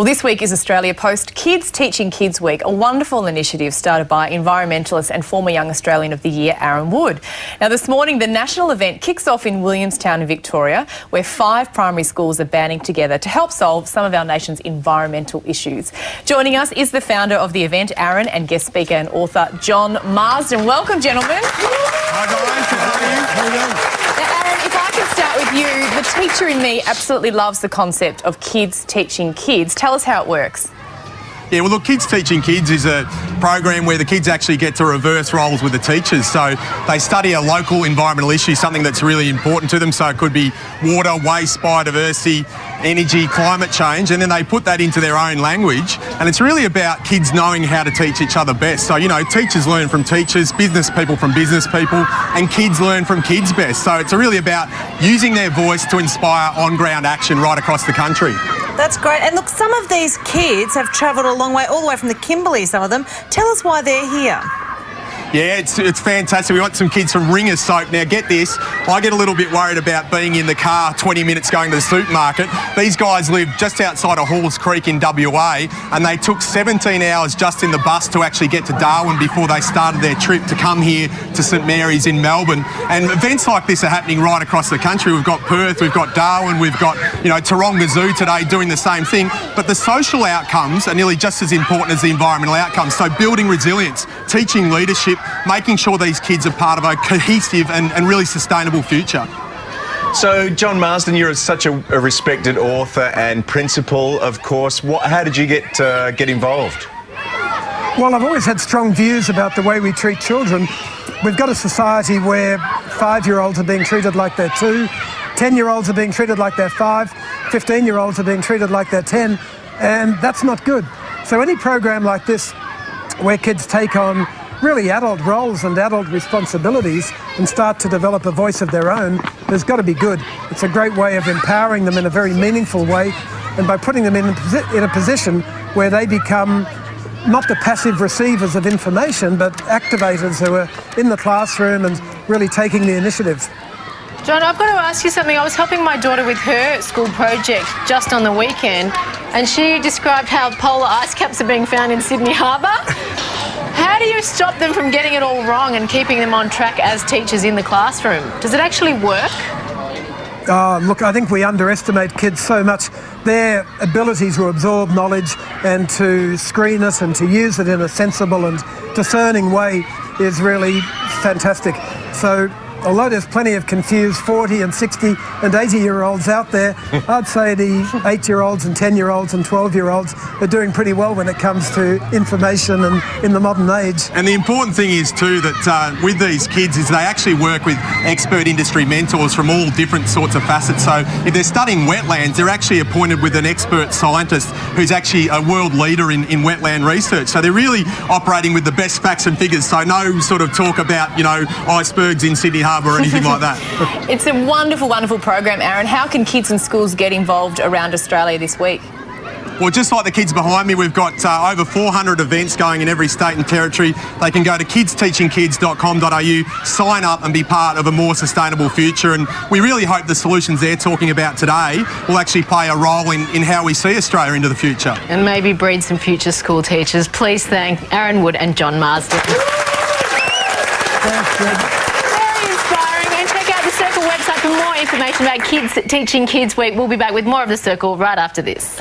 Well, this week is Australia Post Kids Teaching Kids Week, a wonderful initiative started by environmentalist and former Young Australian of the Year, Arron. Now, this morning, the national event kicks off in Williamstown in Victoria, where 5 primary schools are banding together to help solve some of our nation's environmental issues. Joining us is the founder of the event, Arron, and guest speaker and author, John Marsden. Welcome, gentlemen. Hi, guys. How are you? Now, Arron, if I can start with you, the teacher in me absolutely loves the concept of kids teaching kids. Tell us how it works. Yeah, well, look, Kids Teaching Kids is a program where the kids actually get to reverse roles with the teachers. So they study a local environmental issue, something that's really important to them. So it could be water, waste, biodiversity, energy, climate change, and then they put that into their own language. And it's really about kids knowing how to teach each other best. So, you know, teachers learn from teachers, business people from business people, and kids learn from kids best. So it's really about using their voice to inspire on-ground action right across the country. That's great. And look, some of these kids have travelled a long way, all the way from the Kimberley, some of them. Tell us why they're here. Yeah, it's fantastic. We got some kids from Ringers Soap. Now, get this, I get a little bit worried about being in the car 20 minutes going to the supermarket. These guys live just outside of Halls Creek in WA, and they took 17 hours just in the bus to actually get to Darwin before they started their trip to come here to St Mary's in Melbourne. And events like this are happening right across the country. We've got Perth, we've got Darwin, we've got, you know, Taronga Zoo today doing the same thing. But the social outcomes are nearly just as important as the environmental outcomes. So building resilience, teaching leadership, making sure these kids are part of a cohesive and really sustainable future. So, John Marsden, you're such a respected author and principal, of course. How did you get involved? Well, I've always had strong views about the way we treat children. We've got a society where 5-year-olds are being treated like they're 2, 10-year-olds are being treated like they're 5, 15-year-olds are being treated like they're 10, and that's not good. So any program like this, where kids take on really adult roles and adult responsibilities and start to develop a voice of their own, there's got to be good. It's a great way of empowering them in a very meaningful way, and by putting them in a position where they become not the passive receivers of information, but activators who are in the classroom and really taking the initiative. John, I've got to ask you something. I was helping my daughter with her school project just on the weekend, and she described how polar ice caps are being found in Sydney Harbour. How do you stop them from getting it all wrong and keeping them on track as teachers in the classroom? Does it actually work? Look, I think we underestimate kids so much. Their ability to absorb knowledge and to screen it and to use it in a sensible and discerning way is really fantastic. So, although there's plenty of confused 40 and 60 and 80-year-olds out there, I'd say the 8-year-olds and 10-year-olds and 12-year-olds are doing pretty well when it comes to information and in the modern age. And the important thing is too that with these kids is they actually work with expert industry mentors from all different sorts of facets. So if they're studying wetlands, they're actually appointed with an expert scientist who's actually a world leader in wetland research. So they're really operating with the best facts and figures. So no sort of talk about, you know, icebergs in Sydney Harbour or anything like that. It's a wonderful, wonderful program, Arron. How can kids and schools get involved around Australia this week? Well, just like the kids behind me, we've got over 400 events going in every state and territory. They can go to kidsteachingkids.com.au, sign up and be part of a more sustainable future. And we really hope the solutions they're talking about today will actually play a role in how we see Australia into the future. And maybe breed some future school teachers. Please thank Arron Wood and John Marsden. Thanks, Greg. Website for more information about Kids Teaching Kids Week. We'll be back with more of The Circle right after this.